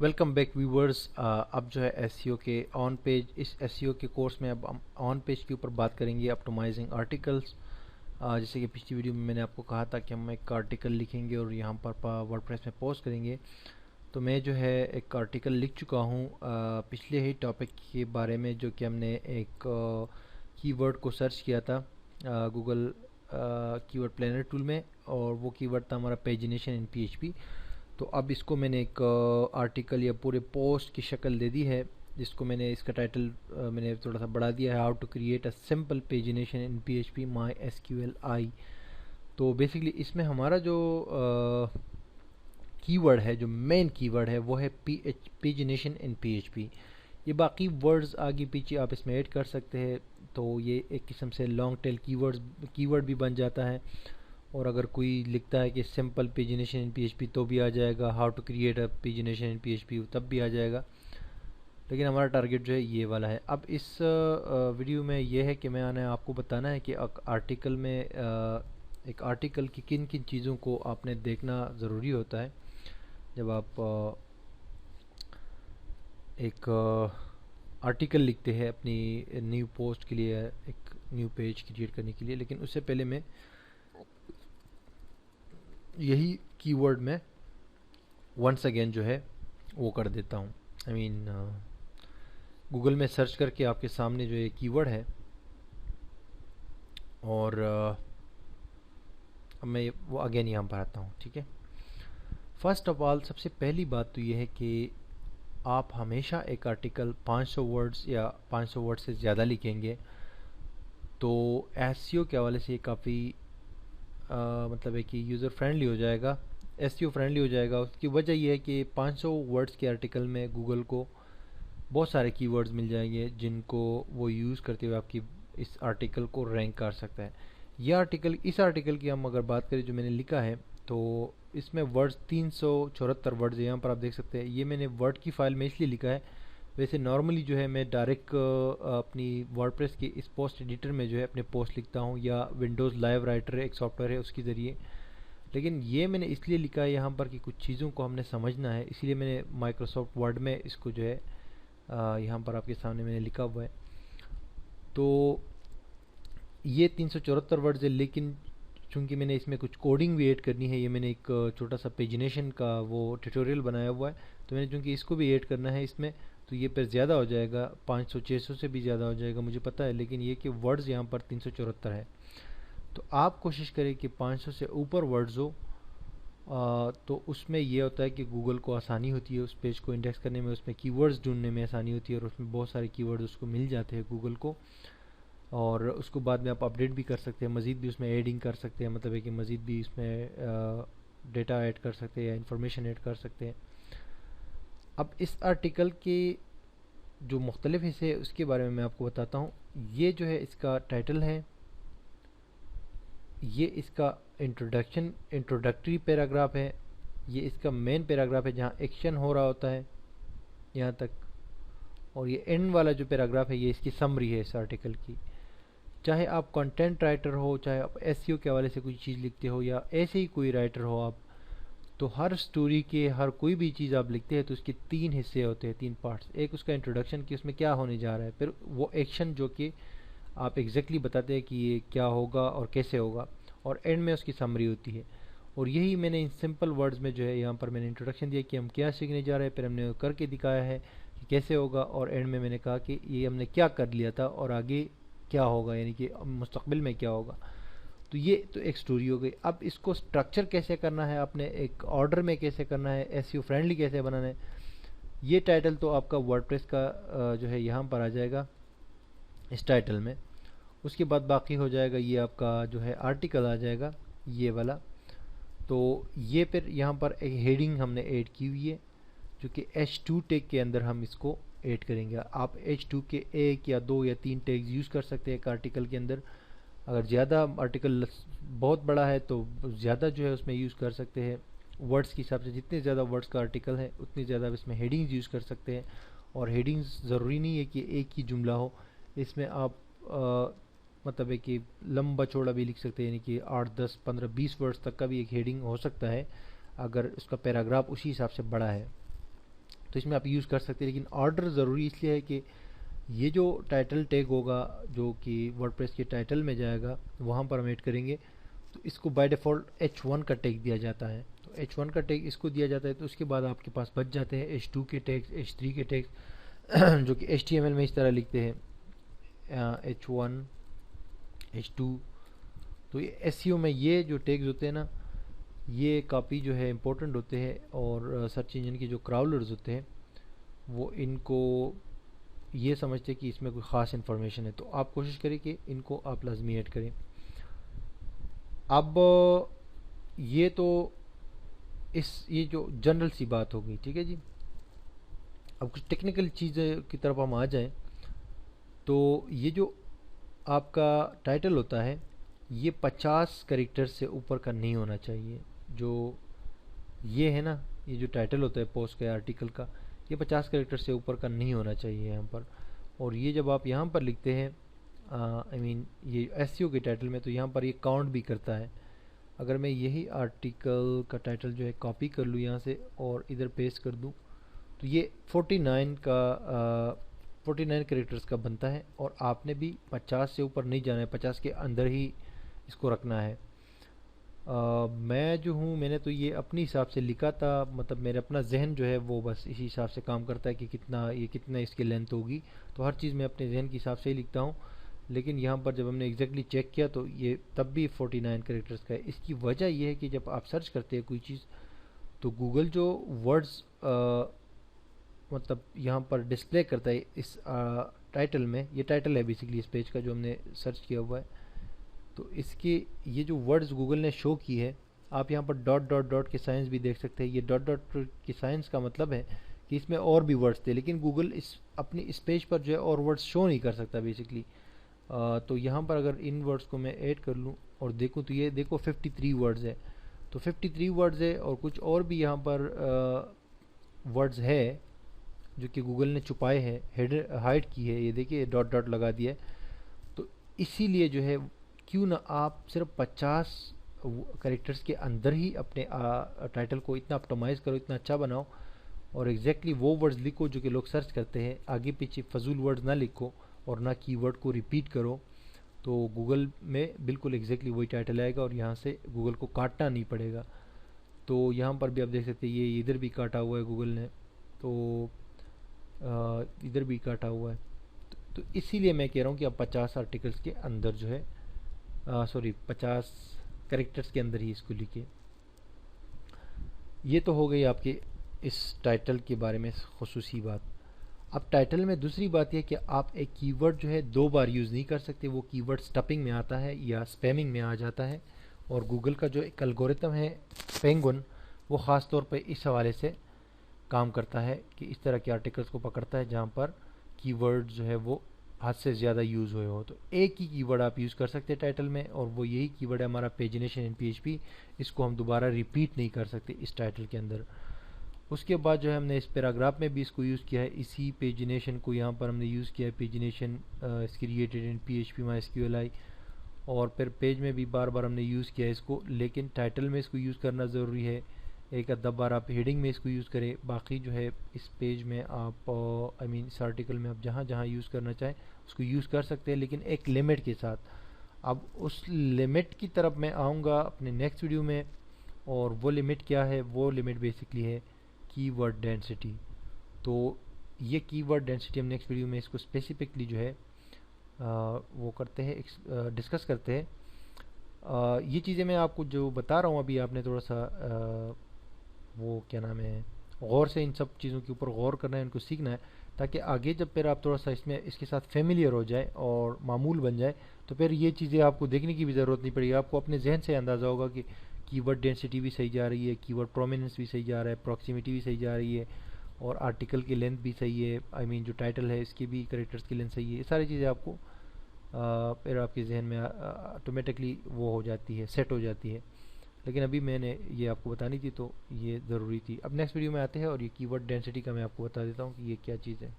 Welcome back viewers. اب جو ہے ایس سی او کے آن پیج اس ایس سی او کے کورس میں اب ہم آن پیج کے اوپر بات کریں گے اپٹومائزنگ آرٹیکلس. جیسے کہ پچھلی ویڈیو میں نے آپ کو کہا تھا کہ ہم ایک آرٹیکل لکھیں گے اور یہاں پر ورڈ پریس میں پوسٹ کریں گے. تو میں جو ہے ایک آرٹیکل لکھ چکا ہوں پچھلے ہی ٹاپک کے بارے میں، جو کہ ہم نے ایک کی ورڈ کو سرچ کیا تھا گوگل کی ورڈ پلینر ٹول میں، اور وہ کی ورڈ تھا ہمارا پیجنیشن ان پی ایچ پی. تو اب اس کو میں نے ایک آرٹیکل یا پورے پوسٹ کی شکل دے دی ہے، جس کو میں نے اس کا ٹائٹل میں نے تھوڑا سا بڑھا دیا ہے، how to create a simple pagination in P H P my S Q L I. تو بیسکلی اس میں ہمارا جو کی ورڈ ہے، جو مین کی ورڈ ہے، وہ ہے پیجنیشن ان پی ایچ پی. یہ باقی ورڈز آگے پیچھے آپ اس میں ایڈ کر سکتے ہیں، تو یہ ایک قسم سے لانگ ٹیل کی ورڈ بھی بن جاتا ہے. اور اگر کوئی لکھتا ہے کہ simple pagination in P H پی تو بھی آ جائے گا، how to create a pagination in P H P تب بھی آ جائے گا. لیکن ہمارا ٹارگیٹ جو ہے یہ والا ہے. اب اس ویڈیو میں یہ ہے کہ میں نے آپ کو بتانا ہے کہ آرٹیکل میں ایک آرٹیکل کی کن کن چیزوں کو آپ نے دیکھنا ضروری ہوتا ہے جب آپ ایک آرٹیکل لکھتے ہیں اپنی نیو پوسٹ کے لیے، ایک نیو پیج کریٹ کرنے کے لیے. لیکن اس سے پہلے میں یہی کی ورڈ میں ونس اگین جو ہے وہ کر دیتا ہوں. گوگل میں سرچ کر کے آپ کے سامنے جو یہ کی ورڈ ہے، اور اب میں وہ اگین یہاں پر آتا ہوں. ٹھیک ہے، فرسٹ آف آل سب سے پہلی بات تو یہ ہے کہ آپ ہمیشہ ایک آرٹیکل 500 ورڈز یا 500 ورڈ سے زیادہ لکھیں گے تو ایس سی او کے حوالے سے یہ کافی مطلب ہے کہ یوزر فرینڈلی ہو جائے گا، ایس سی او فرینڈلی ہو جائے گا. اس کی وجہ یہ ہے کہ 500 ورڈز کے آرٹیکل میں گوگل کو بہت سارے کی ورڈز مل جائیں گے جن کو وہ یوز کرتے ہوئے آپ کی اس آرٹیکل کو رینک کر سکتا ہے. یہ آرٹیکل، اس آرٹیکل کی ہم اگر بات کریں جو میں نے لکھا ہے، تو اس میں ورڈز 374 ورڈز یہاں پر آپ دیکھ سکتے ہیں. یہ میں نے ورڈ کی فائل میں اس لیے لکھا ہے، ویسے نارملی جو ہے میں ڈائریکٹ اپنی ورڈ پریس کی اس پوسٹ ایڈیٹر میں جو ہے اپنے پوسٹ لکھتا ہوں، یا ونڈوز لائیو رائٹر ایک سافٹ ویئر ہے اس کے ذریعے. لیکن یہ میں نے اس لیے لکھا ہے یہاں پر کہ کچھ چیزوں کو ہم نے سمجھنا ہے، اس لیے میں نے مائکروسافٹ ورڈ میں اس کو جو ہے یہاں پر آپ کے سامنے میں نے لکھا ہوا ہے. تو یہ 374 ورڈز ہے، لیکن چونکہ میں نے اس میں کچھ کوڈنگ بھی ایڈ کرنی ہے، یہ میں نے ایک چھوٹا سا پیجنیشن کا وہ ٹیوٹوریل بنایا ہوا ہے، تو میں نے چونکہ اس کو بھی ایڈ کرنا ہے اس میں، تو یہ پھر زیادہ ہو جائے گا، 500 600 سے بھی زیادہ ہو جائے گا مجھے پتہ ہے. لیکن یہ کہ ورڈز یہاں پر 374 ہے، تو آپ کوشش کریں کہ 500 سے اوپر ورڈز ہو. تو اس میں یہ ہوتا ہے کہ گوگل کو آسانی ہوتی ہے اس پیج کو انڈیکس کرنے میں، اس میں کی ورڈز ڈھونڈنے میں آسانی ہوتی ہے، اور اس میں بہت سارے کی ورڈز اس کو مل جاتے ہیں گوگل کو. اور اس کو بعد میں آپ اپڈیٹ بھی کر سکتے ہیں، مزید بھی اس میں ایڈنگ کر سکتے ہیں، مطلب ہے کہ مزید بھی اس میں ڈیٹا ایڈ کر سکتے ہیں یا انفارمیشن ایڈ کر سکتے ہیں. اب اس آرٹیکل کے جو مختلف حصے اس کے بارے میں آپ کو بتاتا ہوں. یہ جو ہے اس کا ٹائٹل ہے، یہ اس کا انٹروڈکٹری پیراگراف ہے، یہ اس کا مین پیراگراف ہے جہاں ایکشن ہو رہا ہوتا ہے یہاں تک، اور یہ اینڈ والا جو پیراگراف ہے یہ اس کی سمری ہے اس آرٹیکل کی. چاہے آپ کنٹینٹ رائٹر ہو، چاہے آپ ایس سی او کے حوالے سے کوئی چیز لکھتے ہو، یا ایسے ہی کوئی رائٹر ہو آپ، تو ہر سٹوری کے ہر کوئی بھی چیز آپ لکھتے ہیں تو اس کے 3 حصے ہوتے ہیں، 3 پارٹس. ایک اس کا انٹروڈکشن کہ اس میں کیا ہونے جا رہا ہے، پھر وہ ایکشن جو کہ آپ ایگزیکٹلی بتاتے ہیں کہ یہ کیا ہوگا اور کیسے ہوگا، اور اینڈ میں اس کی سمری ہوتی ہے. اور یہی میں نے ان سمپل ورڈز میں جو ہے یہاں پر میں نے انٹروڈکشن دیا کہ ہم کیا سیکھنے جا رہے ہیں، پھر ہم نے کر کے دکھایا ہے کہ کیسے ہوگا، اور اینڈ میں نے کہا کہ یہ ہم نے کیا کر لیا تھا اور آگے کیا ہوگا، یعنی کہ مستقبل میں کیا ہوگا. تو یہ تو ایک سٹوری ہو گئی. اب اس کو سٹرکچر کیسے کرنا ہے، آپ نے ایک آرڈر میں کیسے کرنا ہے، ایس سی او فرینڈلی کیسے بنانا ہے. یہ ٹائٹل تو آپ کا ورڈ پریس کا جو ہے یہاں پر آ جائے گا اس ٹائٹل میں. اس کے بعد باقی ہو جائے گا یہ آپ کا جو ہے آرٹیکل آ جائے گا یہ والا. تو یہ پھر یہاں پر ایک ہیڈنگ ہم نے ایڈ کی ہوئی ہے جو کہ H2 ٹیگ کے اندر ہم اس کو ایڈ کریں گے. آپ H2 کے 1 یا 2 یا 3 ٹیگز یوز کر سکتے ہیں ایک آرٹیکل کے اندر. اگر زیادہ آرٹیکل بہت بڑا ہے تو زیادہ جو ہے اس میں یوز کر سکتے ہیں ورڈز کے حساب سے. جتنے زیادہ ورڈز کا آرٹیکل ہے اتنی زیادہ اس میں ہیڈنگز یوز کر سکتے ہیں. اور ہیڈنگز ضروری نہیں ہے کہ ایک ہی جملہ ہو، اس میں آپ مطلب ہے کہ لمبا چوڑا بھی لکھ سکتے ہیں، یعنی کہ 8 10 15 20 ورڈز تک کا بھی ایک ہیڈنگ ہو سکتا ہے اگر اس کا پیراگراف اسی حساب سے بڑا ہے. تو اس میں آپ یوز کر سکتے ہیں، لیکن آرڈر ضروری اس لیے ہے کہ یہ جو ٹائٹل ٹیگ ہوگا جو کہ ورڈ پریس کے ٹائٹل میں جائے گا وہاں پر ہم ایڈ کریں گے، تو اس کو بائی ڈیفالٹ H1 کا ٹیگ دیا جاتا ہے، تو H1 کا ٹیگ اس کو دیا جاتا ہے، تو اس کے بعد آپ کے پاس بچ جاتے ہیں H2 کے ٹیگز، H3 کے ٹیگز جو کہ HTML میں اس طرح لکھتے ہیں H1 H2. تو یہ SEO میں یہ جو ٹیگز ہوتے ہیں نا، یہ کافی جو ہے امپورٹنٹ ہوتے ہیں، اور سرچ انجن کے جو کراولرز ہوتے ہیں وہ ان کو یہ سمجھتے کہ اس میں کوئی خاص انفارمیشن ہے، تو آپ کوشش کریں کہ ان کو آپ لازمی ایڈ کریں. اب یہ تو یہ جو جنرل سی بات ہوگی، ٹھیک ہے جی. اب کچھ ٹیکنیکل چیزیں کی طرف ہم آ جائیں، تو یہ جو آپ کا ٹائٹل ہوتا ہے یہ 50 کریکٹر سے اوپر کا نہیں ہونا چاہیے. جو یہ ہے نا، یہ جو ٹائٹل ہوتا ہے پوسٹ کا آرٹیکل کا، یہ 50 کریکٹر سے اوپر کا نہیں ہونا چاہیے یہاں پر. اور یہ جب آپ یہاں پر لکھتے ہیں یہ SEO کے ٹائٹل میں، تو یہاں پر یہ کاؤنٹ بھی کرتا ہے. اگر میں یہی آرٹیکل کا ٹائٹل جو ہے کاپی کر لوں یہاں سے اور ادھر پیسٹ کر دوں، تو یہ 49 کریکٹرز کا بنتا ہے، اور آپ نے بھی 50 سے اوپر نہیں جانا ہے، 50 کے اندر ہی اس کو رکھنا ہے. میں جو ہوں، میں نے تو یہ اپنی حساب سے لکھا تھا، مطلب میرا اپنا ذہن جو ہے وہ بس اسی حساب سے کام کرتا ہے کہ کتنا اس کی لینتھ ہوگی، تو ہر چیز میں اپنے ذہن کے حساب سے ہی لکھتا ہوں. لیکن یہاں پر جب ہم نے ایگزیکٹلی چیک کیا تو یہ تب بھی 49 کریکٹرز کا ہے. اس کی وجہ یہ ہے کہ جب آپ سرچ کرتے ہیں کوئی چیز، تو گوگل جو ورڈز مطلب یہاں پر ڈسپلے کرتا ہے اس ٹائٹل میں، یہ ٹائٹل ہے بیسیکلی اس پیج کا جو ہم نے سرچ کیا ہوا ہے، تو اس کے یہ جو ورڈز گوگل نے شو کی ہے، آپ یہاں پر ڈاٹ ڈاٹ ڈاٹ کے سائنس بھی دیکھ سکتے ہیں. یہ ڈاٹ ڈاٹ کے سائنس کا مطلب ہے کہ اس میں اور بھی ورڈز تھے، لیکن گوگل اپنی اس پیج پر جو ہے اور ورڈز شو نہیں کر سکتا بیسیکلی. تو یہاں پر اگر ان ورڈز کو میں ایڈ کر لوں اور دیکھوں، تو یہ دیکھو 53 ورڈز ہے، تو 53 ورڈز ہے، اور کچھ اور بھی یہاں پر ورڈز ہے جو کہ گوگل نے چھپائے ہیں، ہائڈ کی ہے. یہ دیکھیے ڈاٹ ڈاٹ لگا دیا ہے. تو اسی لیے جو ہے کیوں نہ آپ صرف 50 کریکٹرز کے اندر ہی اپنے ٹائٹل کو اتنا اپٹمائز کرو، اتنا اچھا بناؤ، اور ایگزیکٹلی وہ ورڈز لکھو جو کہ لوگ سرچ کرتے ہیں. آگے پیچھے فضول ورڈز نہ لکھو اور نہ کی ورڈ کو ریپیٹ کرو، تو گوگل میں بالکل ایگزیکٹلی وہی ٹائٹل آئے گا اور یہاں سے گوگل کو کاٹنا نہیں پڑے گا. تو یہاں پر بھی آپ دیکھ سکتے ہیں یہ ادھر بھی کاٹا ہوا ہے گوگل نے، تو ادھر بھی کاٹا ہوا ہے. تو اسی لیے میں کہہ رہا ہوں کہ آپ 50 آرٹیکلز کے اندر جو ہے 50 کریکٹرز کے اندر ہی اس کو لکھیں. یہ تو ہو گئی آپ کے اس ٹائٹل کے بارے میں خصوصی بات. اب ٹائٹل میں دوسری بات یہ کہ آپ ایک کی ورڈ جو ہے 2 بار یوز نہیں کر سکتے. وہ کی ورڈ اسٹپنگ میں آتا ہے یا اسپیمنگ میں آ جاتا ہے، اور گوگل کا جو ایک الگورتھم ہے پینگون، وہ خاص طور پہ اس حوالے سے کام کرتا ہے کہ اس طرح کے آرٹیکلز کو پکڑتا ہے جہاں پر کی ورڈ جو ہے وہ حد سے زیادہ یوز ہوئے ہو. تو ایک ہی کی ورڈ آپ یوز کر سکتے ہیں ٹائٹل میں، اور وہ یہی کی ورڈ ہے ہمارا پیجنیشن ان PHP. اس کو ہم دوبارہ ریپیٹ نہیں کر سکتے اس ٹائٹل کے اندر. اس کے بعد جو ہے ہم نے اس پیراگراف میں بھی اس کو یوز کیا ہے، اسی پیجنیشن کو یہاں پر ہم نے یوز کیا ہے، پیجنیشن اس کریٹڈ ان PHP MySQLi، اور پھر پیج میں بھی بار بار ہم نے یوز کیا ہے اس کو. لیکن ٹائٹل میں اس کو یوز کرنا ضروری ہے، ایک ادب بار آپ ہیڈنگ میں اس کو یوز کریں. باقی جو ہے اس پیج میں آپ اس آرٹیکل میں آپ جہاں جہاں یوز کرنا چاہیں اس کو یوز کر سکتے ہیں، لیکن ایک لمٹ کے ساتھ. اب اس لمٹ کی طرف میں آؤں گا اپنے نیکسٹ ویڈیو میں، اور وہ لمٹ کیا ہے؟ وہ لمٹ بیسکلی ہے کی ورڈ ڈینسٹی. تو یہ کی ورڈ ڈینسٹی ہم نیکسٹ ویڈیو میں اس کو اسپیسیفکلی جو ہے وہ کرتے ہیں، ڈسکس کرتے ہیں. یہ چیزیں میں آپ کو جو بتا رہا ہوں ابھی، آپ نے تھوڑا سا وہ کیا نام ہے، غور سے ان سب چیزوں کے اوپر غور کرنا ہے، ان کو سیکھنا ہے، تاکہ آگے جب پھر آپ تھوڑا سا اس کے ساتھ فیملیئر ہو جائے اور معمول بن جائے، تو پھر یہ چیزیں آپ کو دیکھنے کی بھی ضرورت نہیں پڑے گی. آپ کو اپنے ذہن سے اندازہ ہوگا کہ کی ورڈ ڈینسٹی بھی صحیح جا رہی ہے، کی ورڈ پرومیننس بھی صحیح جا رہا ہے، پروکسیمیٹی بھی صحیح جا رہی ہے، اور آرٹیکل کی لینتھ بھی صحیح ہے، جو ٹائٹل ہے اس کی بھی کریکٹرز کی لینتھ صحیح ہے. یہ ساری چیزیں آپ کو پھر آپ کے ذہن میں آٹومیٹکلی وہ ہو جاتی ہے، سیٹ ہو جاتی ہے. لیکن ابھی میں نے یہ آپ کو بتانی تھی تو یہ ضروری تھی. اب نیکسٹ ویڈیو میں آتے ہیں اور یہ کی ورڈ ڈینسٹی کا میں آپ کو بتا دیتا ہوں کہ یہ کیا چیز ہے.